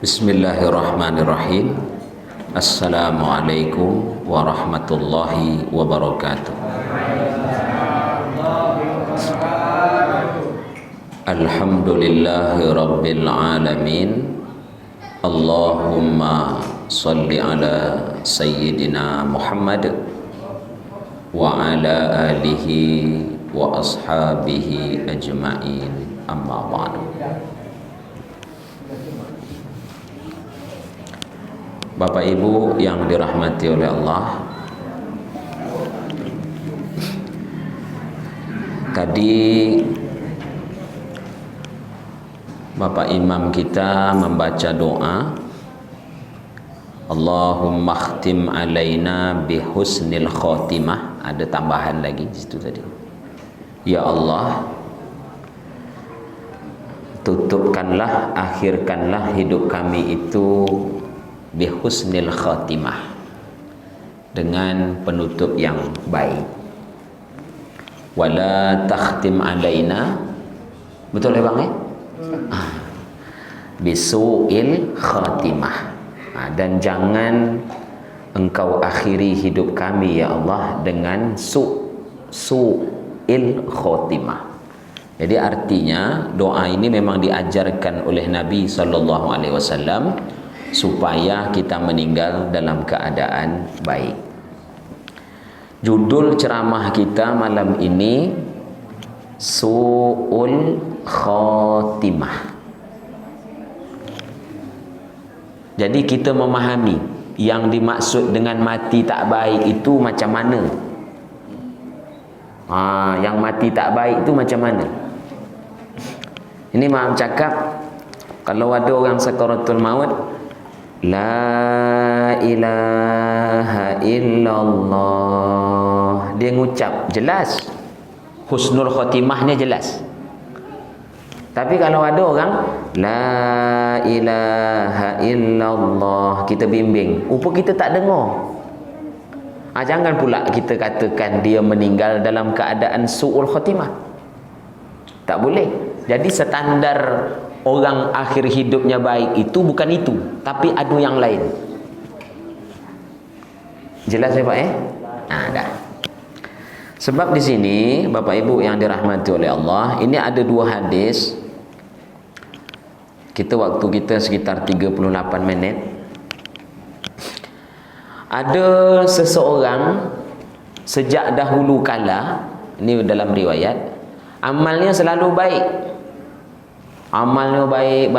Bismillahirrahmanirrahim. Assalamualaikum warahmatullahi wabarakatuh. Alhamdulillahi rabbil alamin. Allahumma salli ala sayyidina Muhammad wa ala alihi wa ashabihi ajma'in, amma ba'du. Bapak Ibu yang dirahmati oleh Allah, tadi Bapak Imam kita membaca doa, Allahumma khtim alaina bihusnil khotimah. Ada tambahan lagi di situ tadi. Ya Allah, tutupkanlah, akhirkanlah hidup kami itu bihusnil khotimah, dengan penutup yang baik. Wala takhtim alaina, betul ya Bang ya? Bisu'il khatimah, dan jangan engkau akhiri hidup kami ya Allah dengan su'il khatimah. Jadi artinya doa ini memang diajarkan oleh Nabi SAW supaya kita meninggal dalam keadaan baik. Judul ceramah kita malam ini Su'ul Khatimah. Jadi kita memahami yang dimaksud dengan mati tak baik itu macam mana. Yang mati tak baik itu macam mana? Ini Imam cakap, kalau ada orang sakaratul maut, la ilaha illallah, dia ngucap jelas, husnul khotimahnya jelas. Tapi kalau ada orang la ilaha illallah, kita bimbing, rupa kita tak dengar. Jangan pula kita katakan dia meninggal dalam keadaan su'ul khotimah. Tak boleh. Jadi standar orang akhir hidupnya baik itu bukan itu, tapi ada yang lain. Jelas ya Pak ya? Dah. Sebab di sini Bapak Ibu yang dirahmati oleh Allah, ini ada dua hadis. Waktu kita sekitar 38 minit. Ada seseorang sejak dahulu kala, ini dalam riwayat, amalnya selalu baik. Amalnya baik.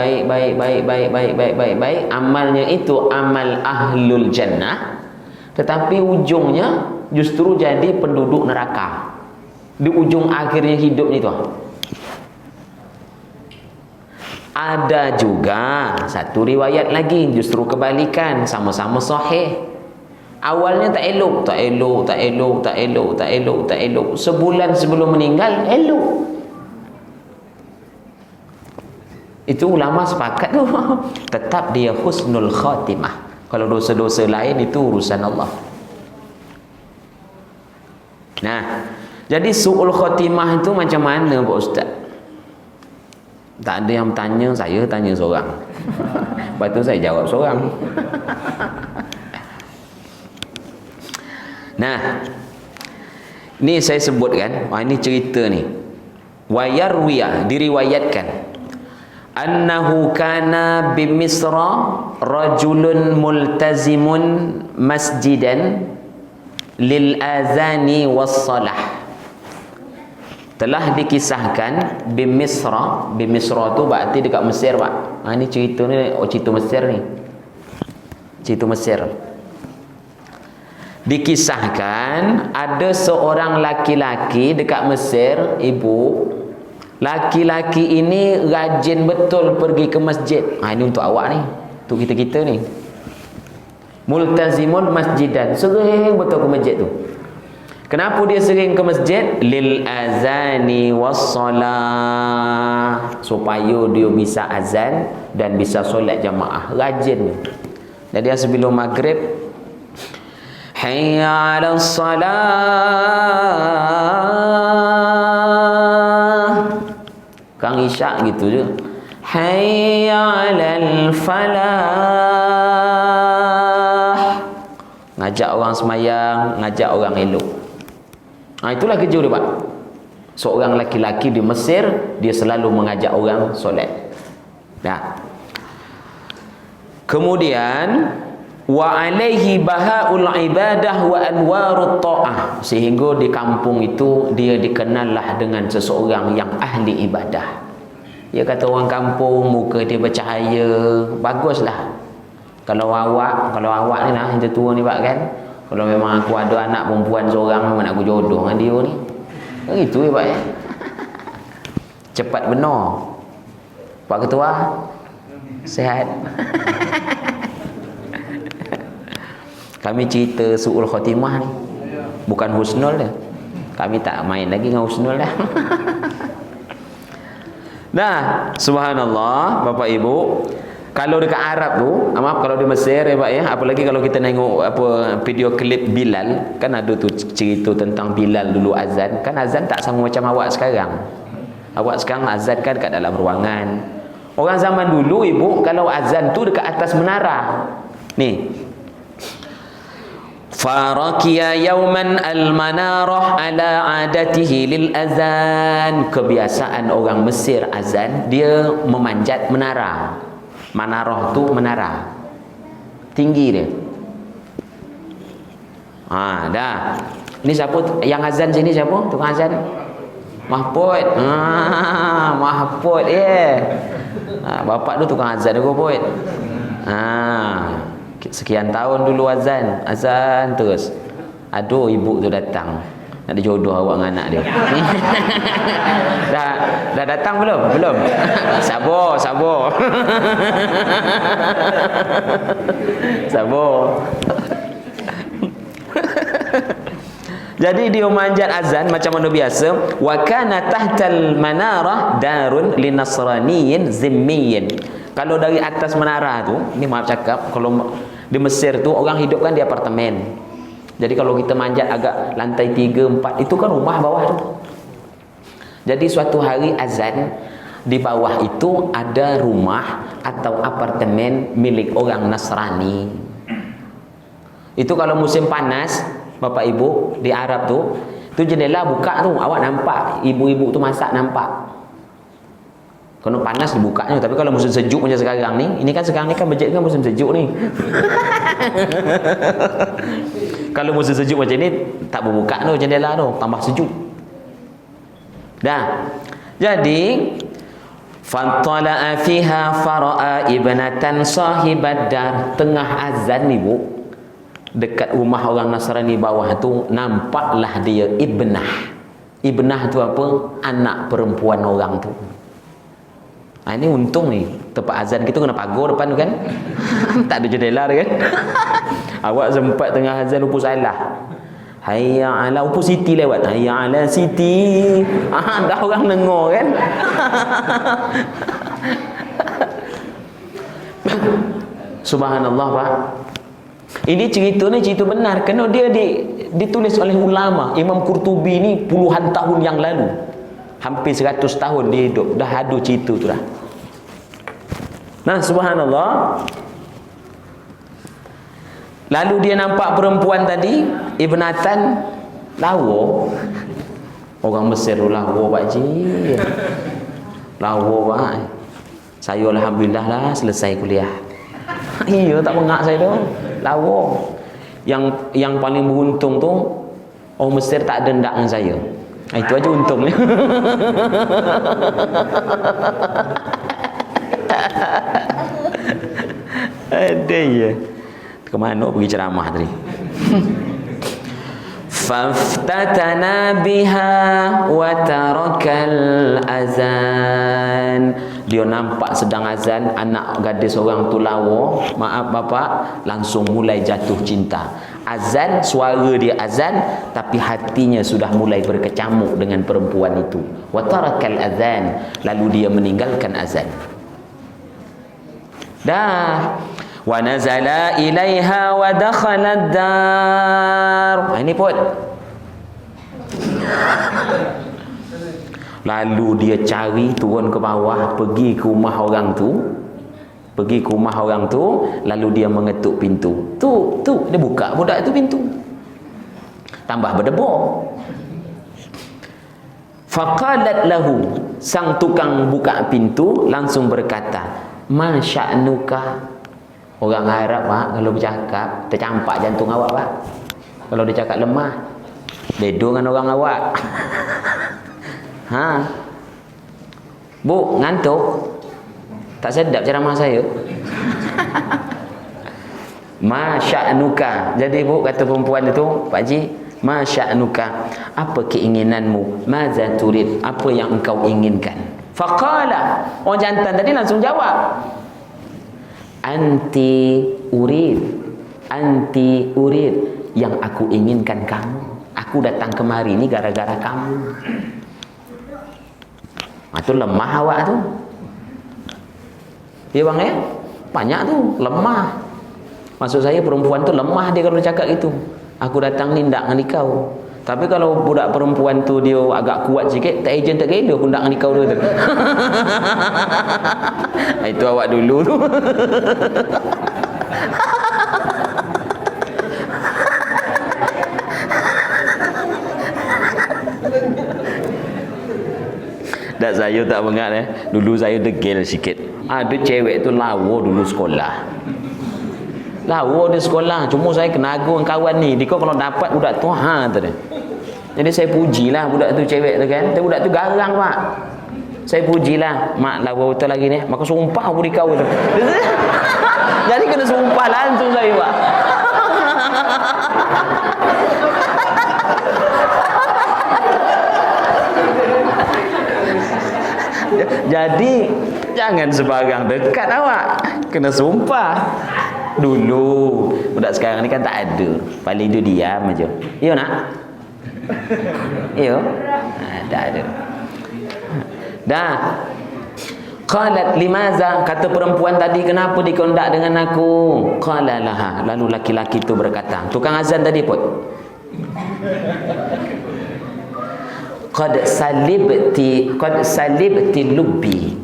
Amalnya itu amal ahlul jannah, tetapi ujungnya justru jadi penduduk neraka di ujung akhirnya hidupnya itu. Ada juga satu riwayat lagi justru kebalikan, sama-sama sahih. Awalnya tak elok. Sebulan sebelum meninggal elok. Itu ulama sepakat tu. Tetap dia husnul khatimah. Kalau dosa-dosa lain itu urusan Allah. Nah, jadi su'ul khatimah itu macam mana Pak Ustaz? Tak ada yang tanya, saya tanya seorang. Lepas tu saya jawab seorang. Nah, ni saya sebutkan, ini cerita ni. Wa yarwiya, diriwayatkan, annahu kana bi Misra rajulun multazimun masjidan lil azani was salah. Telah dikisahkan di Misra tu berarti dekat Mesir Pak. Ini cerita ni, cerita Mesir ni. Cerita Mesir. Dikisahkan ada seorang laki-laki dekat Mesir, ibu. Laki-laki ini rajin betul pergi ke masjid. Ini untuk awak ni, untuk kita-kita ni. Multazimun masjidan, sering betul ke masjid tu. Kenapa dia sering ke masjid? Lil azani wassalah, supaya dia bisa azan dan bisa solat jamaah. Rajin. Jadi sebelum maghrib, hayya 'alas salah, Kang Isyak gitu je, hayya 'alal falah. Ngajak orang semayang, ngajak orang elok. Itulah kerja dia, Pak. Seorang laki-laki di Mesir, dia selalu mengajak orang solat. Kemudian wa alaihi bahaul ibadah wa anwarut ta'ah, sehingga di kampung itu dia dikenallah dengan seseorang yang ahli ibadah. Dia kata orang kampung, muka dia bercahaya, baguslah. Kalau awak ni lah, yang tua ni Pak kan, kalau memang aku ada anak perempuan seorang, memang nak aku jodoh dengan dia ni. Itu Pak ya. Cepat benar. Pak Ketua sihat. Kami cerita su'ul khatimah ni, bukan husnul dah. Kami tak main lagi dengan husnul dah. Nah, subhanallah Bapak Ibu, kalau dekat Arab tu, maaf kalau di Mesir ya Pak ya, apalagi kalau kita tengok video klip Bilal, kan ada tu cerita tentang Bilal dulu azan. Kan azan tak sama macam awak sekarang. Awak sekarang azan kan dekat dalam ruangan. Orang zaman dulu Ibu, kalau azan tu dekat atas menara. Ni. Farakiya yauman al-manarah ala adatihi lil azan. Kebiasaan orang Mesir azan, dia memanjat menara. Manarah tu menara. Tinggi dia. Dah. Ni siapa yang azan sini, siapa? Tukang azan? Mahpud. Mahpud bapak tu tukang azan juga Pud. Sekian tahun dulu azan terus. Aduh, ibu tu datang nak dijodoh awak dengan anak dia. dah datang belum? Sabar. Jadi dia manjat azan macam mana biasa. Wa kana tahtal manarah darun linasraniyin zimmiyin. Kalau dari atas menara tu, ni maaf cakap, kalau di Mesir tu orang hidup kan di apartemen. Jadi kalau kita manjat agak lantai 3, 4, itu kan rumah bawah tu. Jadi suatu hari azan, di bawah itu ada rumah atau apartemen milik orang Nasrani. Itu kalau musim panas, Bapak Ibu, di Arab tu jendela buka tu, awak nampak ibu-ibu tu masak, nampak. Kalau panas dibukanya, tapi kalau musim sejuk macam sekarang ni, ini kan sekarang ni kan masjid kan musim sejuk ni. Kalau musim sejuk macam ni, tak berbuka tu jendela tu, tambah sejuk. Jadi fantala'a fiha fara'a ibnatan sahibad dar. Tengah azan ni Bu, dekat rumah orang Nasrani bawah tu, nampaklah dia ibnah. Ibnah tu apa? Anak perempuan orang tu. Ini untung ni, tempat azan kita kena pagar depan tu kan. Tak ada jendela kan. Awak sempat tengah azan lupa salah, hayya ala, upu Siti lewat, hayya ala Siti. Dah orang dengar kan. Subhanallah Pak. Ini cerita benar, kerana dia ditulis oleh ulama. Imam Qurtubi ni puluhan tahun yang lalu, hampir 100 tahun dia hidup, dah ada cerita tu dah. Nah, subhanallah. Lalu dia nampak perempuan tadi, ibnatan, lawa. Orang Mesir tu lawa pakcik. Lawa pak. Saya alhamdulillah lah selesai kuliah. Iya, tak bengak saya tu. Lawa. Yang paling beruntung tu, orang Mesir tak dendak dengan saya. Itu aja untungnya. Ada ya. Ke mana pergi ceramah tadi? Faftatana biha wa tarakal azan. Dia nampak sedang azan, anak gadis orang tu lawa, maaf bapak, langsung mulai jatuh cinta. Azan, suara dia azan, tapi hatinya sudah mulai berkecamuk dengan perempuan itu. Wa tarakal azan, lalu dia meninggalkan azan. Dah. Wa nazala ilaiha wa dakhala ad-dar. Ini pun Lalu dia cari turun ke bawah, pergi ke rumah orang tu. Lalu dia mengetuk pintu. Tu, dia buka budak tu pintu. Tambah berdebur. Faqalat lahu, sang tukang buka pintu langsung berkata, "Ma sya'nuka?" Orang Arab Pak, kalau bercakap tercampak jantung awak Pak. Kalau dia cakap lemah, bedo dengan orang awak. Bu, ngantuk? Tak sedap ceramah saya. Ma sya'nuka. Jadi bu, kata perempuan itu, Pak Haji, ma sya'nuka, apa keinginanmu? Maza turid, apa yang engkau inginkan? Faqala, orang jantan tadi langsung jawab, anti urid, yang aku inginkan kamu. Aku datang kemari ni gara-gara kamu. Itu lemah awak tu. Ya bang ya, banyak tu lemah. Maksud saya perempuan tu lemah dia kalau cakap gitu. Aku datang ni ndak dengan kau. Tapi kalau budak perempuan tu dia agak kuat sikit, tak ejen tak kira aku ndak dengan kau tu. Itu awak dulu tu. Dan saya tak ingat dulu saya degil sikit. Ada cewek tu lawa dulu sekolah. Lawa di sekolah, cuma saya kena agung kawan ni. Dia kalau dapat budak tu tu dia. Jadi saya pujilah budak tu, cewek tu kan. Tapi budak tu garang Pak. Saya pujilah, mak lawa betul lagi ni. Maka sumpah aku di kau tu. Jadi kena sumpah langsung saya Pak. Jadi jangan sebarang dekat awak, kena sumpah dulu. Budak sekarang ni kan tak ada, paling dia diam aja. Iyo nak? Iyo? Tak ada. Dah. Qalat limaza, kata perempuan tadi, kenapa dikondak dengan aku? Qala laha, lalu laki-laki tu berkata, tukang azan tadi pun, qad salibti lubbi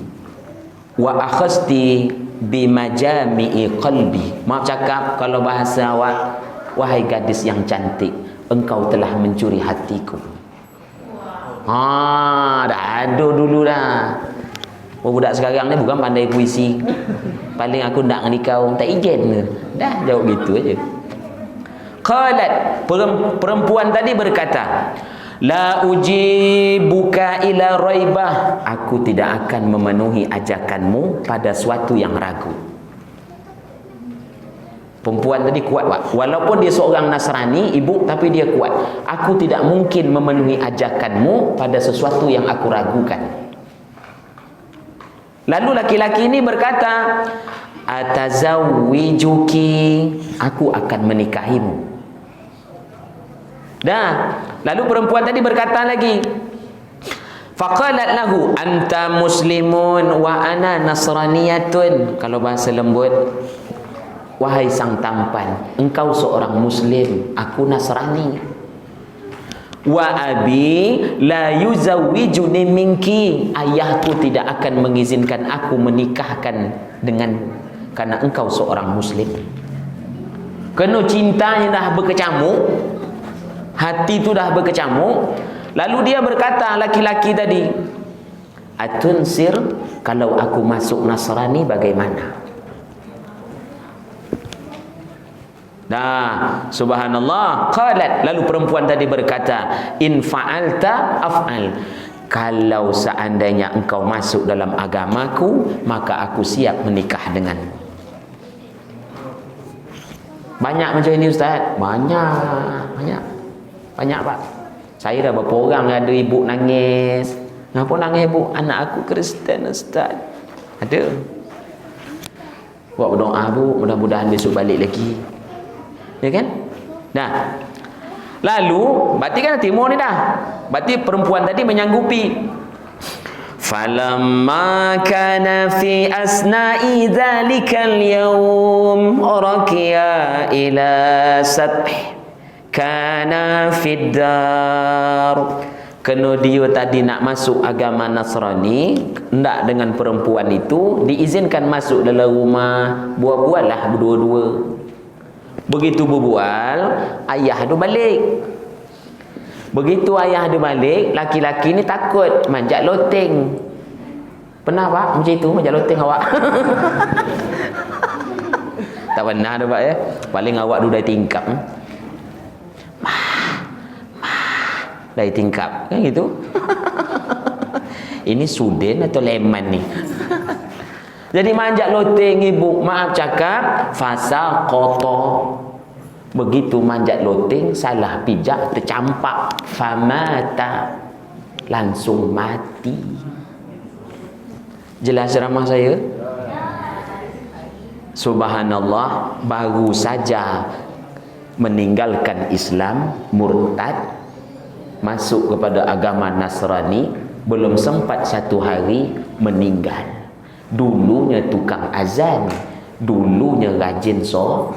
wa akhasti bi majami'i qalbi. Maaf cakap kalau bahasa awak, wahai gadis yang cantik, engkau telah mencuri hatiku. Dah ada dulu dah. Budak sekarang ni bukan pandai puisi. Paling aku nak dengan kau, tak izin ke? Dah jawab gitu aja. Qalat, perempuan tadi berkata, la ujibuka ila raibah, aku tidak akan memenuhi ajakanmu pada suatu yang ragu. Perempuan tadi kuat Pak. Walaupun dia seorang Nasrani, ibu, tapi dia kuat. Aku tidak mungkin memenuhi ajakanmu pada sesuatu yang aku ragukan. Lalu laki-laki ini berkata, atazawwijuki, aku akan menikahimu. Dah. Lalu perempuan tadi berkata lagi, faqalat lahu anta muslimun wa ana nasraniyatun. Kalau bahasa lembut, wahai sang tampan, engkau seorang muslim, aku Nasrani. Wa abi la yuzawwijuni minki, ayahku tidak akan mengizinkan aku menikahkan dengan, karena engkau seorang muslim. Kena cintanya dah berkecamuk, hati tu dah berkecamuk. Lalu dia berkata, laki-laki tadi, atunsir, kalau aku masuk Nasrani bagaimana? Nah, subhanallah. Qalat, lalu perempuan tadi berkata, in fa'alta af'al, kalau seandainya engkau masuk dalam agamaku, maka aku siap menikah denganmu. Banyak macam ini Ustaz? Banyak Pak. Saya dah berapa orang ada ibu nangis. Kenapa nangis ibu? Anak aku Kristen Ustaz. Ada. Buat berdoa bu, mudah-mudahan besok balik lagi. Ya kan? Dah. Lalu, berarti kan timur ni dah. Berarti perempuan tadi menyanggupi. Falamma kana fi asna'i dzalikal yawm raqiya ila sath kana fid dar. Kena dia tadi nak masuk agama Nasrani, hendak dengan perempuan itu, diizinkan masuk dalam rumah, bual-bual lah berdua-dua. Begitu berbual, ayah tu balik. Begitu ayah dia balik, laki-laki ni takut, manjat loteng. Pernah pak macam itu, manjat loteng awak? Tak pernah dah pak ya. Paling awak duduk tingkap. Dari tingkap kan gitu. Ini suden atau leman ni? Jadi manjat loteng ibu, maaf cakap, fasa kotor. Begitu manjat loteng, salah pijak, tercampak, famata, langsung mati. Jelas ceramah saya? Subhanallah, baru saja meninggalkan Islam, murtad, masuk kepada agama Nasrani, belum sempat 1 hari meninggal. Dulunya tukang azan, dulunya rajin solat.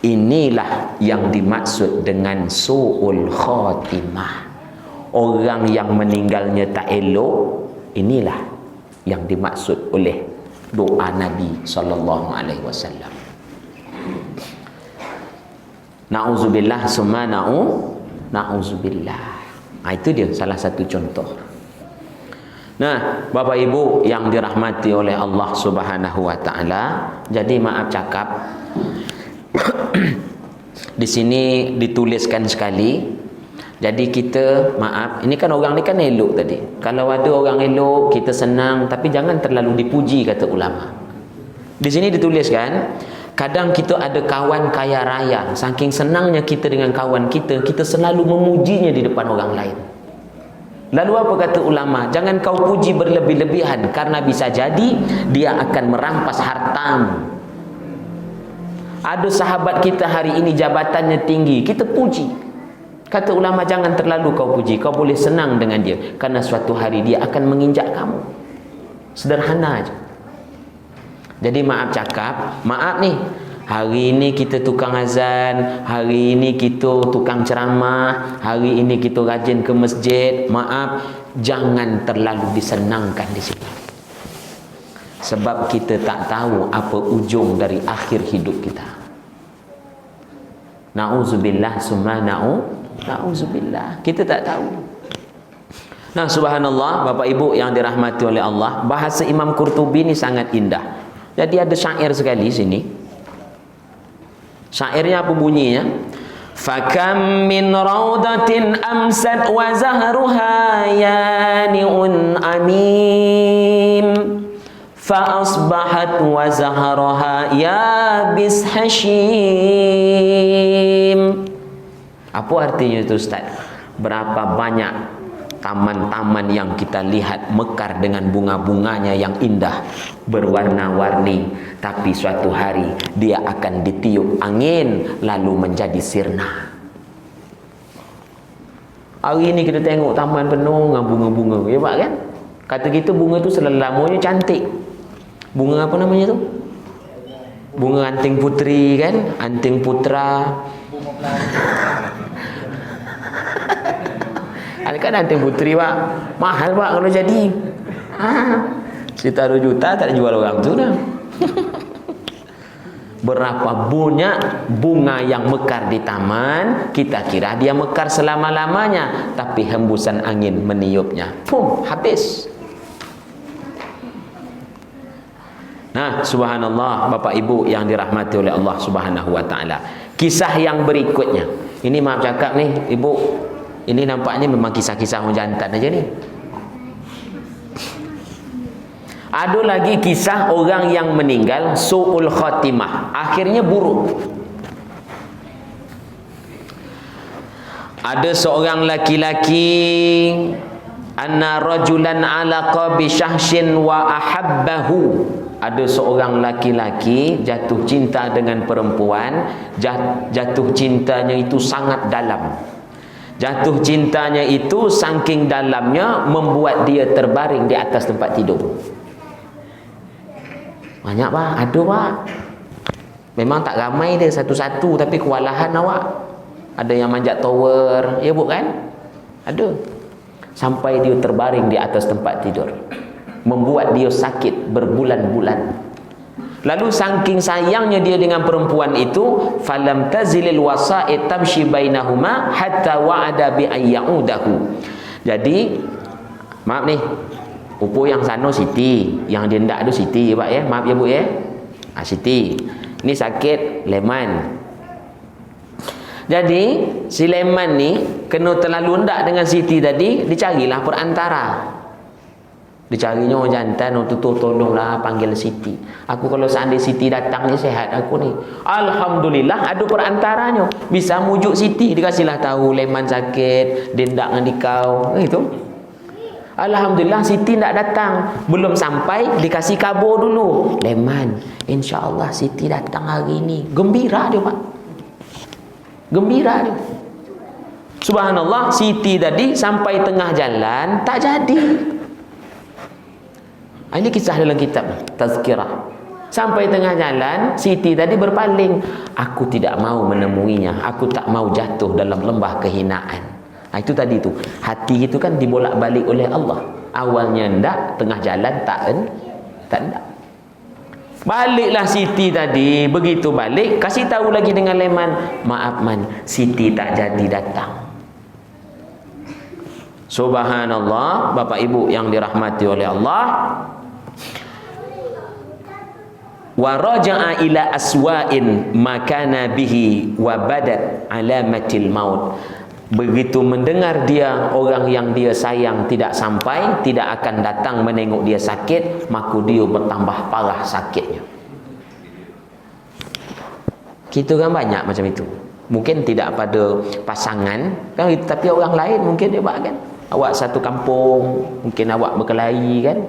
Inilah yang dimaksud dengan su'ul khatimah. Orang yang meninggalnya tak elok, inilah yang dimaksud oleh doa Nabi SAW. Na'udzubillah summa na'udzubillah. Itu dia salah satu contoh. Nah, Bapak Ibu yang dirahmati oleh Allah Subhanahu wa taala, jadi maaf cakap di sini dituliskan sekali. Jadi kita maaf, ini kan orang ni kan elok tadi. Kalau ada orang elok, kita senang, tapi jangan terlalu dipuji kata ulama. Di sini dituliskan, kadang kita ada kawan kaya raya, saking senangnya kita dengan kawan kita, kita selalu memujinya di depan orang lain. Lalu apa kata ulama? Jangan kau puji berlebih-lebihan, karena bisa jadi dia akan merampas hartamu. Ada sahabat kita hari ini jabatannya tinggi, kita puji. Kata ulama, jangan terlalu kau puji. Kau boleh senang dengan dia, karena suatu hari dia akan menginjak kamu. Sederhana aja. Jadi maaf cakap, maaf nih, hari ini kita tukang azan, hari ini kita tukang ceramah, hari ini kita rajin ke masjid. Maaf, jangan terlalu disenangkan di sini. Sebab kita tak tahu apa ujung dari akhir hidup kita. Na'udzubillah summa na'udzubillah. Kita tak tahu. Nah, subhanallah, Bapak Ibu yang dirahmati oleh Allah, bahasa Imam Qurtubi ni sangat indah. Jadi ada syair sekali sini. Syairnya apa bunyinya? Fakam min raudatin amsat wa zahruha yani'un amim, fa asbahat wa zahruha yabis hashim. Apa artinya itu Ustaz? Berapa banyak taman-taman yang kita lihat mekar dengan bunga-bunganya yang indah, berwarna-warni, tapi suatu hari dia akan ditiup angin lalu menjadi sirna. Hari ini kita tengok taman penuh dengan bunga-bunga, ya Pak kan? Kata kita bunga tu selama-lamanya cantik. Bunga apa namanya tu? Bunga anting putri kan? Anting putra. Kan anting putri Pak, mahal Pak kalau jadi. Sekitar 2 juta tak jual orang tu dah. Berapa banyak bunga yang mekar di taman, kita kira dia mekar selama-lamanya, tapi hembusan angin meniupnya, pum, habis. Nah, subhanallah, Bapak Ibu yang dirahmati oleh Allah Subhanahu wa taala. Kisah yang berikutnya. Ini maaf cakap nih, Ibu, ini nampaknya memang kisah-kisah orang jantan aja ni. Ada lagi kisah orang yang meninggal su'ul khatimah, akhirnya buruk. Ada seorang laki-laki, anna rajulan alaqa bi syahshin wa ahabbahu. Ada seorang laki-laki jatuh cinta dengan perempuan, jatuh cintanya itu sangat dalam. Jatuh cintanya itu saking dalamnya membuat dia terbaring di atas tempat tidur. Banyak Pak, ada Pak. Memang tak ramai dia satu-satu, tapi kewalahan awak. ada yang manjat tower, ya bukan? Ada. Sampai dia terbaring di atas tempat tidur, membuat dia sakit berbulan-bulan. Lalu saking sayangnya dia dengan perempuan itu, falam tazilil wasa'id tamshi bainahuma hatta wa'ada bi ayyaudahu. Jadi maaf nih, upo yang sana Siti, yang dia ndak tu Siti ya Pak ya. Maaf ya Bu ya. Siti. Ini sakit leman. Jadi si leman ni kena terlalu ndak dengan Siti tadi, dicarilah perantara. Dicarinya orang jantan, orang tutur, tolonglah panggil Siti. Aku kalau seandainya Siti datang ni sehat aku ni. Alhamdulillah ada perantaranya. Bisa mujuk Siti, dikasihlah tahu leman sakit, dia ndak dengan dikau. Gitu. Alhamdulillah Siti ndak datang. Belum sampai dikasih kabar dulu. Leman, insya-Allah Siti datang hari ni. Gembira dia Pak. Gembira dia. Subhanallah, Siti tadi sampai tengah jalan tak jadi. Ini kisah dalam kitab Tazkirah. Sampai tengah jalan, Siti tadi berpaling. Aku tidak mau menemuinya. Aku tak mau jatuh dalam lembah kehinaan. Itu tadi tu. Hati itu kan dibolak-balik oleh Allah. Awalnya ndak, tengah jalan tak ndak. Baliklah Siti tadi. Begitu balik, kasih tahu lagi dengan leman, maaf man, Siti tak jadi datang. Subhanallah, Bapak Ibu yang dirahmati oleh Allah. Wa raja'a ila aswa'in makana bihi wa badat alamatil maut. Begitu mendengar dia orang yang dia sayang tidak sampai, tidak akan datang menengok dia sakit, maka dia bertambah parah sakitnya. Kita kan banyak macam itu. Mungkin tidak pada pasangan kan, tapi orang lain mungkin dia buat kan. Awak satu kampung, mungkin awak berkelahi kan.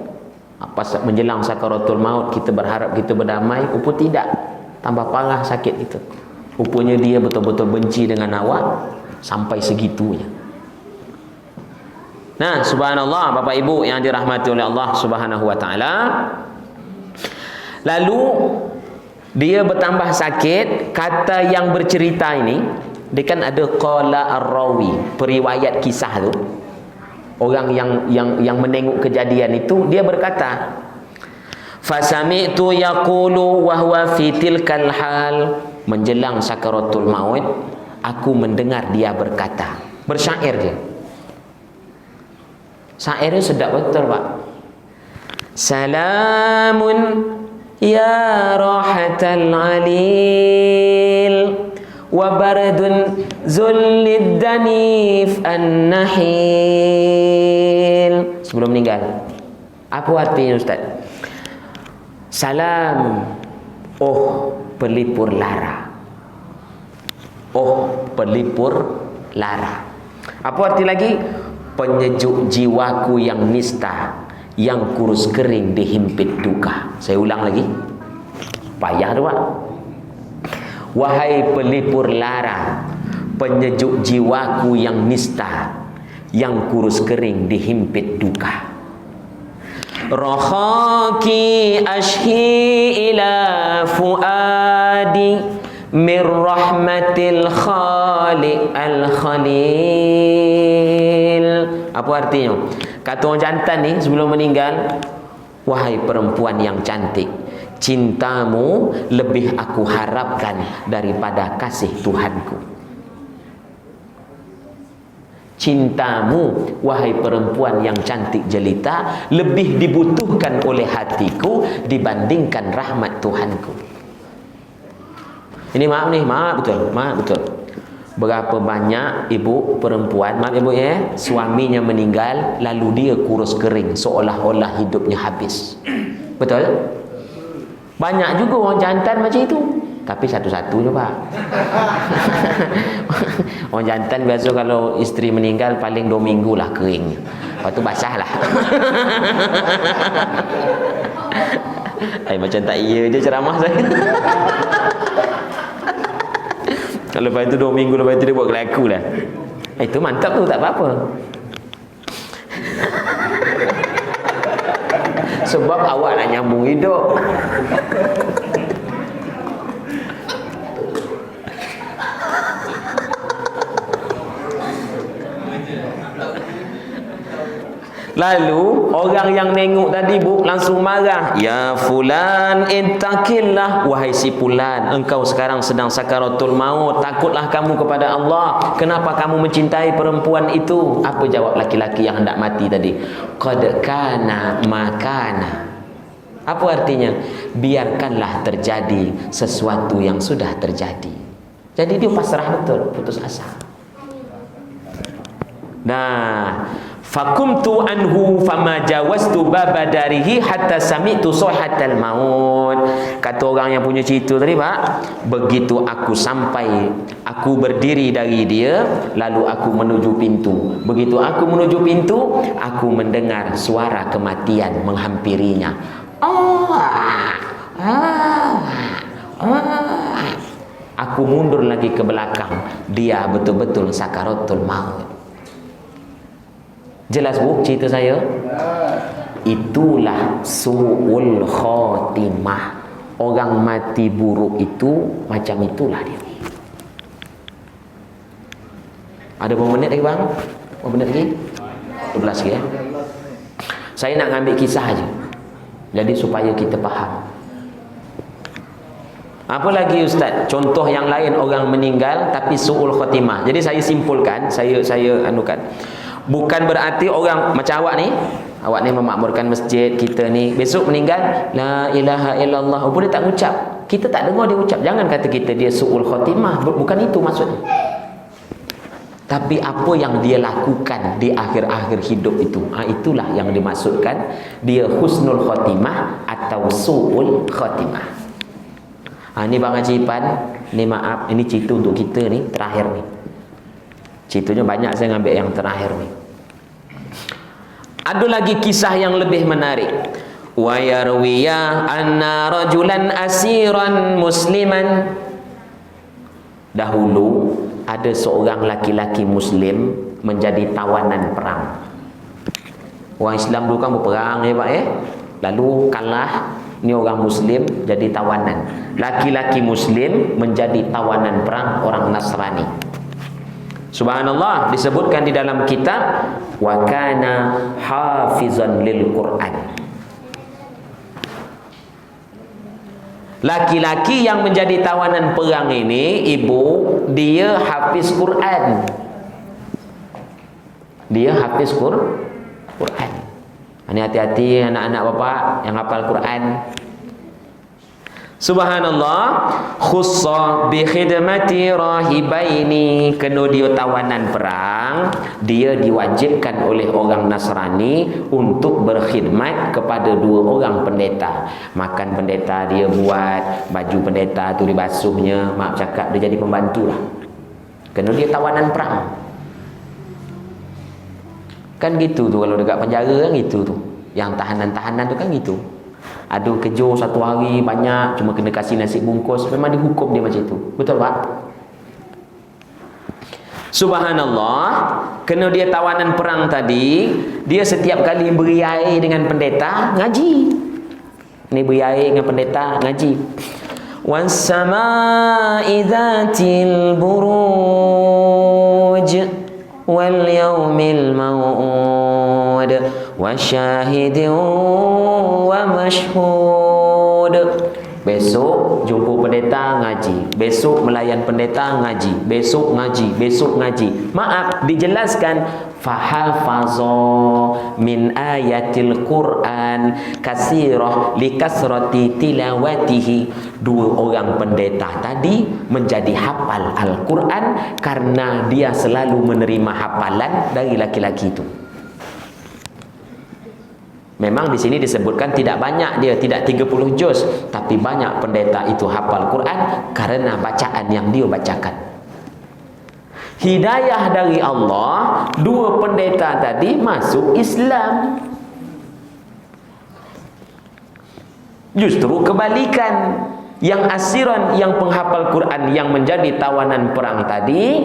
Pas menjelang sakaratul maut kita berharap kita berdamai, rupa tidak, tambah parah sakit itu. Rupanya dia betul-betul benci dengan awak sampai segitunya. Nah, subhanallah Bapak Ibu yang dirahmati oleh Allah Subhanahu wa taala. Lalu dia bertambah sakit, kata yang bercerita ini, dia kan ada qala ar-rawi, periwayat kisah tu. Orang yang menengok kejadian itu, dia berkata, fasami'tu yaqulu wa huwa fi tilkal hal, menjelang sakaratul maut, aku mendengar dia berkata, bersyair dia. Syairnya sedap betul Pak. Salamun ya rahatal alil wa bardun zullid danif an-nahil. Sebelum meninggal, apa artinya Ustaz? Salam, oh pelipur lara. Oh pelipur lara. Apa arti lagi? Penyejuk jiwaku yang nista, yang kurus kering dihimpit duka. Saya ulang lagi, payah tu Pak. Wahai pelipur lara, penyejuk jiwaku yang nista, yang kurus kering dihimpit duka. Rohaki ashhi ila fuadi min rahmatil khaliq al-khalil. Apa artinya? Kata orang jantan ni sebelum meninggal, wahai perempuan yang cantik, cintamu lebih aku harapkan daripada kasih Tuhanku. Cintamu, wahai perempuan yang cantik jelita, lebih dibutuhkan oleh hatiku dibandingkan rahmat Tuhanku. Ini maaf nih, maaf betul, maaf betul. Berapa banyak ibu perempuan, maaf ibu ya, suaminya meninggal lalu dia kurus kering seolah-olah hidupnya habis. Betul? Banyak juga orang jantan macam itu. Tapi satu-satunya Pak. Orang jantan biasa kalau isteri meninggal paling 2 minggu lah kering. Lepas tu basah lah. Macam tak iya je ceramah saya. Kalau lepas itu 2 minggu lepas itu dia buat kelaku lah. Itu mantap tu, tak apa-apa. Sebab awak nak nyambung hidup. Lalu orang yang nengok tadi langsung marah. Ya fulan ittaqillah, wahai si fulan, engkau sekarang sedang sakaratul maut, takutlah kamu kepada Allah. Kenapa kamu mencintai perempuan itu? Apa jawab laki-laki yang hendak mati tadi? Qad kana makana. Apa artinya? Biarkanlah terjadi sesuatu yang sudah terjadi. Jadi dia pasrah betul, putus asa. Nah, fakumtu anhu fama jawaztu baba darihi hatta sami'tu sayhatal maut. Kata orang yang punya cerita tadi, Pak, begitu aku sampai, aku berdiri dari dia, lalu aku menuju pintu. Begitu aku menuju pintu, aku mendengar suara kematian menghampirinya. Aku mundur lagi ke belakang. Dia betul-betul sakaratul maut. Jelas bu cerita saya? Itulah su'ul khotimah. Orang mati buruk itu macam itulah dia. Ada berapa menit lagi bang? Berapa menit lagi? 12 lagi ya. Saya nak ambil kisah aja. Jadi supaya kita faham. Apa lagi Ustaz? Contoh yang lain orang meninggal tapi su'ul khotimah. Jadi saya simpulkan, saya anukan. Bukan berarti orang macam awak ni memakmurkan masjid kita ni, besok meninggal la ilaha illallah, boleh tak ucap? Kita tak dengar dia ucap. Jangan kata kita dia su'ul khotimah. Bukan itu maksudnya. Tapi apa yang dia lakukan di akhir-akhir hidup itu, itulah yang dimaksudkan dia husnul khotimah atau su'ul khotimah. Ni Bang Haji Ipan, ni maaf, ini cerita untuk kita ni terakhir ni. Ceritanya banyak, saya ngambil yang terakhir ni. Ada lagi kisah yang lebih menarik. Wa yarwiya anna rajulan asiran musliman. Dahulu ada seorang laki-laki muslim menjadi tawanan perang. Orang Islam dulu kan berperang ya Pak ya. Lalu kalah, ni orang muslim jadi tawanan. Laki-laki muslim menjadi tawanan perang orang Nasrani. Subhanallah, disebutkan di dalam kitab wa kana hafizan lil Quran. Laki-laki yang menjadi tawanan perang ini, ibu, dia hafiz Quran. Dia hafiz Quran. Ini hati-hati anak-anak bapak yang hafal Quran. Subhanallah, khussa bi khidmati rahibaini. Kena dia tawanan perang, dia diwajibkan oleh orang Nasrani untuk berkhidmat kepada dua orang pendeta. Makan pendeta dia buat, baju pendeta tu dibasuhnya, maaf cakap dia jadi pembantu lah. Kena dia tawanan perang. Kan gitu tu kalau dekat penjara kan gitu tu. Yang tahanan-tahanan tu kan gitu. Ada kerja satu hari banyak, cuma kena kasih nasi bungkus, memang dihukum dia macam itu. Betul Pak? Subhanallah, kena dia tawanan perang tadi, dia setiap kali beri air dengan pendeta, ngaji. Ni beri air dengan pendeta, ngaji. Was-samaa'i dzatil buruj wal yaumil maw'ud wasyahidin wa mashhud. Besok jumpa pendeta ngaji, besok melayan pendeta ngaji, besok ngaji, besok ngaji. Maaf, dijelaskan fahafaza min ayatil Quran kasirah likasrati tilawatihi. Dua orang pendeta tadi menjadi hafal Al-Quran karena dia selalu menerima hafalan dari laki-laki itu. Memang di sini disebutkan tidak banyak dia, tidak 30 juz, tapi banyak pendeta itu hafal Quran karena bacaan yang dia bacakan. Hidayah dari Allah, dua pendeta tadi masuk Islam. Justru kebalikan, yang asiran, yang penghafal Quran, yang menjadi tawanan perang tadi,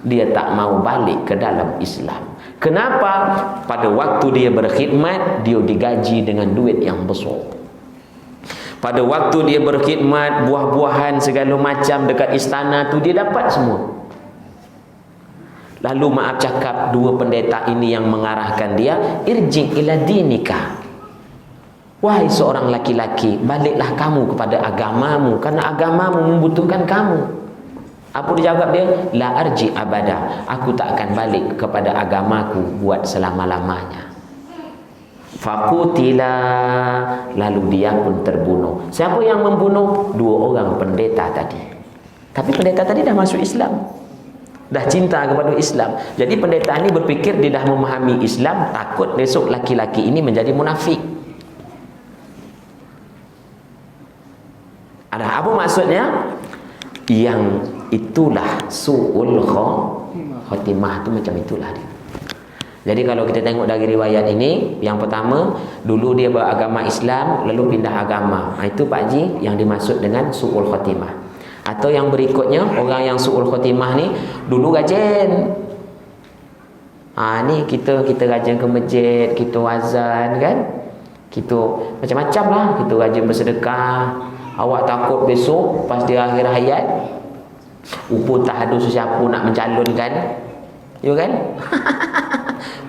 dia tak mau balik ke dalam Islam. Kenapa? Pada waktu dia berkhidmat, dia digaji dengan duit yang besar. Pada waktu dia berkhidmat, buah-buahan segala macam dekat istana tu dia dapat semua. Lalu maaf cakap dua pendeta ini yang mengarahkan dia, irji ila dinika. Wahai seorang laki-laki, baliklah kamu kepada agamamu, karena agamamu membutuhkan kamu. Apa dia jawab dia? La arji abada. Aku tak akan balik kepada agamaku buat selama-lamanya. Fakutila, lalu dia pun terbunuh. Siapa yang membunuh? Dua orang pendeta tadi. Tapi pendeta tadi dah masuk Islam, dah cinta kepada Islam. Jadi pendeta ini berfikir dia dah memahami Islam, takut besok laki-laki ini menjadi munafik. Ada apa maksudnya? Yang itulah su'ul khotimah, itu macam itulah dia. Jadi kalau kita tengok dari riwayat ini, yang pertama, dulu dia beragama Islam lalu pindah agama. Itu Pak Haji yang dimaksud dengan su'ul khotimah. Atau yang berikutnya, orang yang su'ul khotimah ni dulu rajin. Ni kita rajin ke masjid, kita azan kan, kita macam-macam lah, kita rajin bersedekah. Awak takut besok pas di akhir hayat upur tak ada sesiapa nak mencalonkan, ya kan?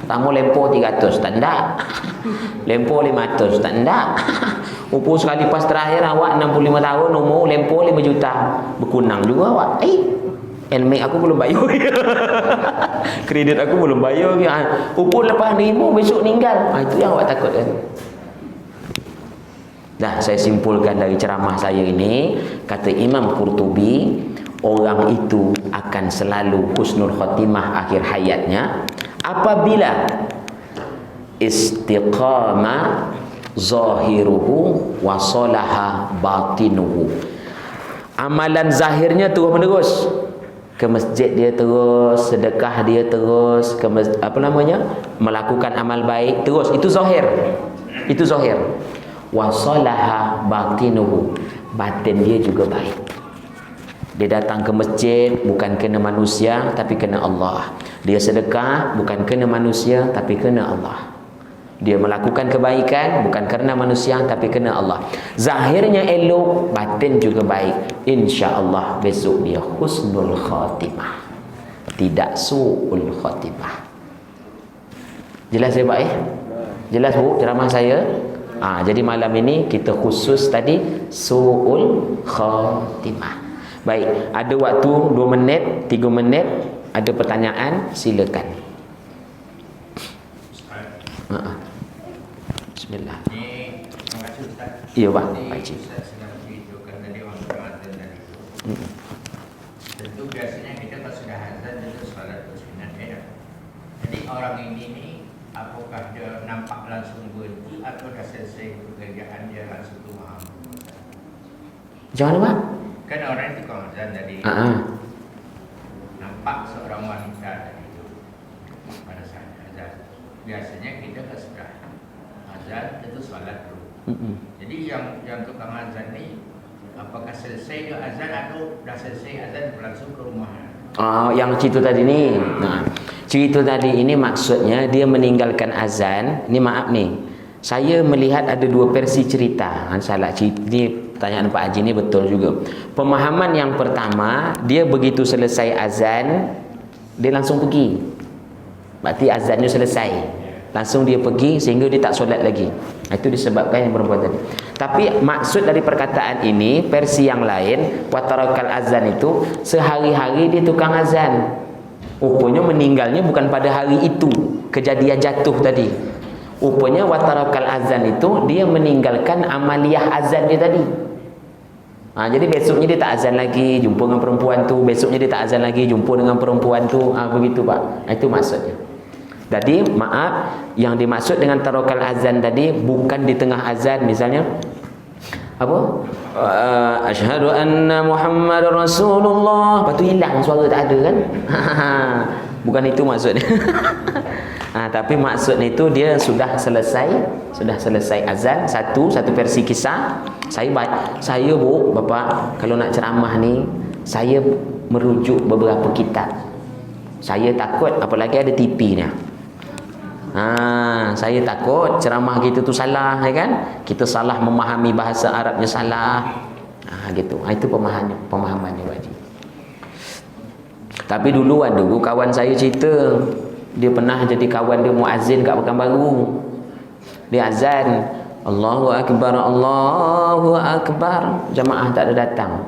Pertama lempo 300, tak ndak. Lempo 500, tak ndak. Upur sekali pas terakhir awak 65 tahun umur, lempo 5 juta. Berkunang juga awak. Helmet aku belum bayar. Kredit aku belum bayar. Upur lepas nimo besok meninggal. Itu yang awak takut kan? Dah saya simpulkan dari ceramah saya ini, kata Imam Qurtubi, orang itu akan selalu husnul khotimah akhir hayatnya apabila istiqama zahiruhu wa salaha batinuhu. Amalan zahirnya terus menerus, ke masjid dia terus, sedekah dia terus, melakukan amal baik terus, itu zahir. Itu zahir. Wa salaha batinuhu, batin dia juga baik. Dia datang ke masjid bukan kena manusia tapi kena Allah. Dia sedekah bukan kena manusia tapi kena Allah. Dia melakukan kebaikan bukan kerana manusia tapi kena Allah. Zahirnya elok, batin juga baik. Insya-Allah besok dia husnul khatimah, tidak su'ul khatimah. Jelas ya Pak Jelas Bu ceramah saya? Jadi malam ini kita khusus tadi su'ul khatimah. Baik, ada waktu 2 minit, 3 minit. Ada pertanyaan, silakan. Bismillah. Terima kasih Ustaz. Iya Pak, Pak Cik. Ustaz sedang menunjukkan tadi orang azan tadi itu. Tentu biasanya kita kalau sudah azan itu salat sunat ya. Jadi orang ini apakah dia nampak langsung berhenti atau dah selesai pekerjaan dia langsung tu mahal? Jangan Pak. Kan orang itu kalau azan tadi nampak seorang wanita tadi itu pada saat azan. Biasanya kita kan sudah azan itu salat dulu. Jadi yang tukang azan ni apakah selesai dia azan atau dah selesai azan langsung ke rumah? Yang cerita tadi ni. Cerita tadi ini maksudnya dia meninggalkan azan. Ni maaf ni, saya melihat ada 2 versi cerita. Salah cerita ni, pertanyaan Pak Haji ni betul juga. Pemahaman yang pertama, dia begitu selesai azan dia langsung pergi. Berarti azannya selesai, langsung dia pergi sehingga dia tak solat lagi. Itu disebabkan yang perempuan tadi. Tapi maksud dari perkataan ini, versi yang lain, watarakal azan itu sehari-hari dia tukang azan. Rupanya meninggalnya bukan pada hari itu kejadian jatuh tadi. Rupanya watarakal azan itu dia meninggalkan amaliyah azan dia tadi. Jadi besoknya dia tak azan lagi, jumpa dengan perempuan tu. Besoknya dia tak azan lagi, jumpa dengan perempuan tu. Begitu Pak. Itu maksudnya. Jadi maaf, yang dimaksud dengan tarakal azan tadi bukan di tengah azan, misalnya apa? Asyhadu anna Muhammadar Rasulullah. Lepas tu hilang suara, tak ada kan? Bukan itu maksudnya. Tapi maksudnya itu dia sudah selesai azan. Satu versi kisah. Saya Bu, Bapak, kalau nak ceramah ni saya merujuk beberapa kitab. Saya takut apalagi ada TV-nya. Saya takut ceramah gitu tu salah, ya kan? Kita salah memahami bahasa Arabnya salah. Gitu. Itu pemahamannya wajib. Tapi dulu ada kawan saya cerita, dia pernah jadi kawan dia muazzin kat Pekanbaru. Dia azan, Allahu Akbar, Allahu Akbar, jamaah tak ada datang.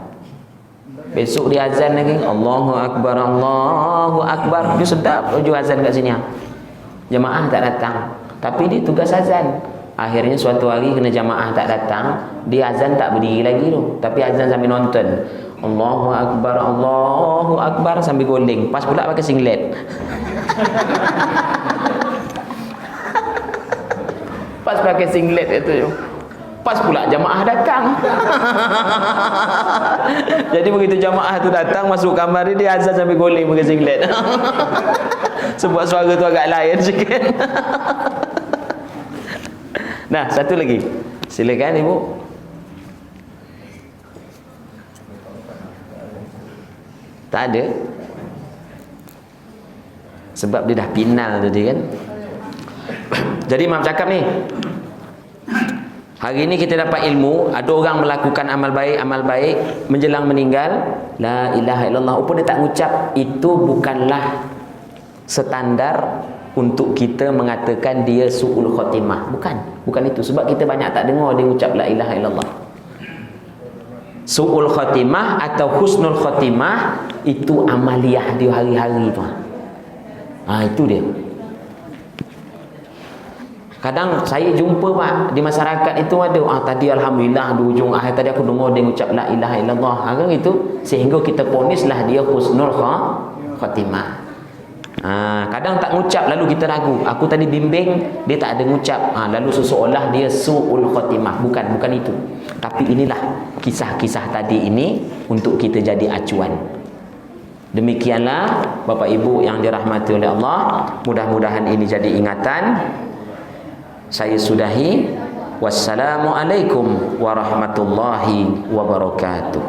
Besok dia azan lagi, Allahu Akbar, Allahu Akbar. Dia sedap tujuh azan kat sini. Jamaah tak datang. Tapi dia tugas azan. Akhirnya suatu hari kena jamaah tak datang, dia azan tak berdiri lagi tu, tapi azan sambil nonton. Allahu Akbar, Allahu Akbar sambil goling. Pas pula pakai singlet. Pas pakai singlet itu. Pas pula jamaah datang. Jadi begitu jamaah tu datang, masuk kamar dia azan sambil goling pakai singlet. Sebab suara tu agak lain sikit. Nah, satu lagi. Silakan ibu. Tak ada. Sebab dia dah final tadi kan. Jadi Imam cakap ni, hari ini kita dapat ilmu, ada orang melakukan amal baik menjelang meninggal, la ilaha illallah, upun dia tak ucap, itu bukanlah standar untuk kita mengatakan dia su'ul khatimah. Bukan itu. Sebab kita banyak tak dengar dia ucap la ilaha illallah. Su'ul khatimah atau husnul khatimah itu amaliyah dia hari-hari tu. Itu dia. Kadang saya jumpa Pak, di masyarakat itu ada, tadi alhamdulillah di hujung akhir tadi aku dengar dia ucap la ilaha illallah. Kan itu sehingga kita ponislah dia husnul khatimah. Kadang tak ngucap lalu kita ragu. Aku tadi bimbing dia tak ada ngucap. Lalu seseolah dia su'ul khatimah. Bukan itu. Tapi inilah kisah-kisah tadi ini untuk kita jadi acuan. Demikianlah Bapak Ibu yang dirahmati oleh Allah. Mudah-mudahan ini jadi ingatan. Saya sudahi. Wassalamualaikum warahmatullahi wabarakatuh.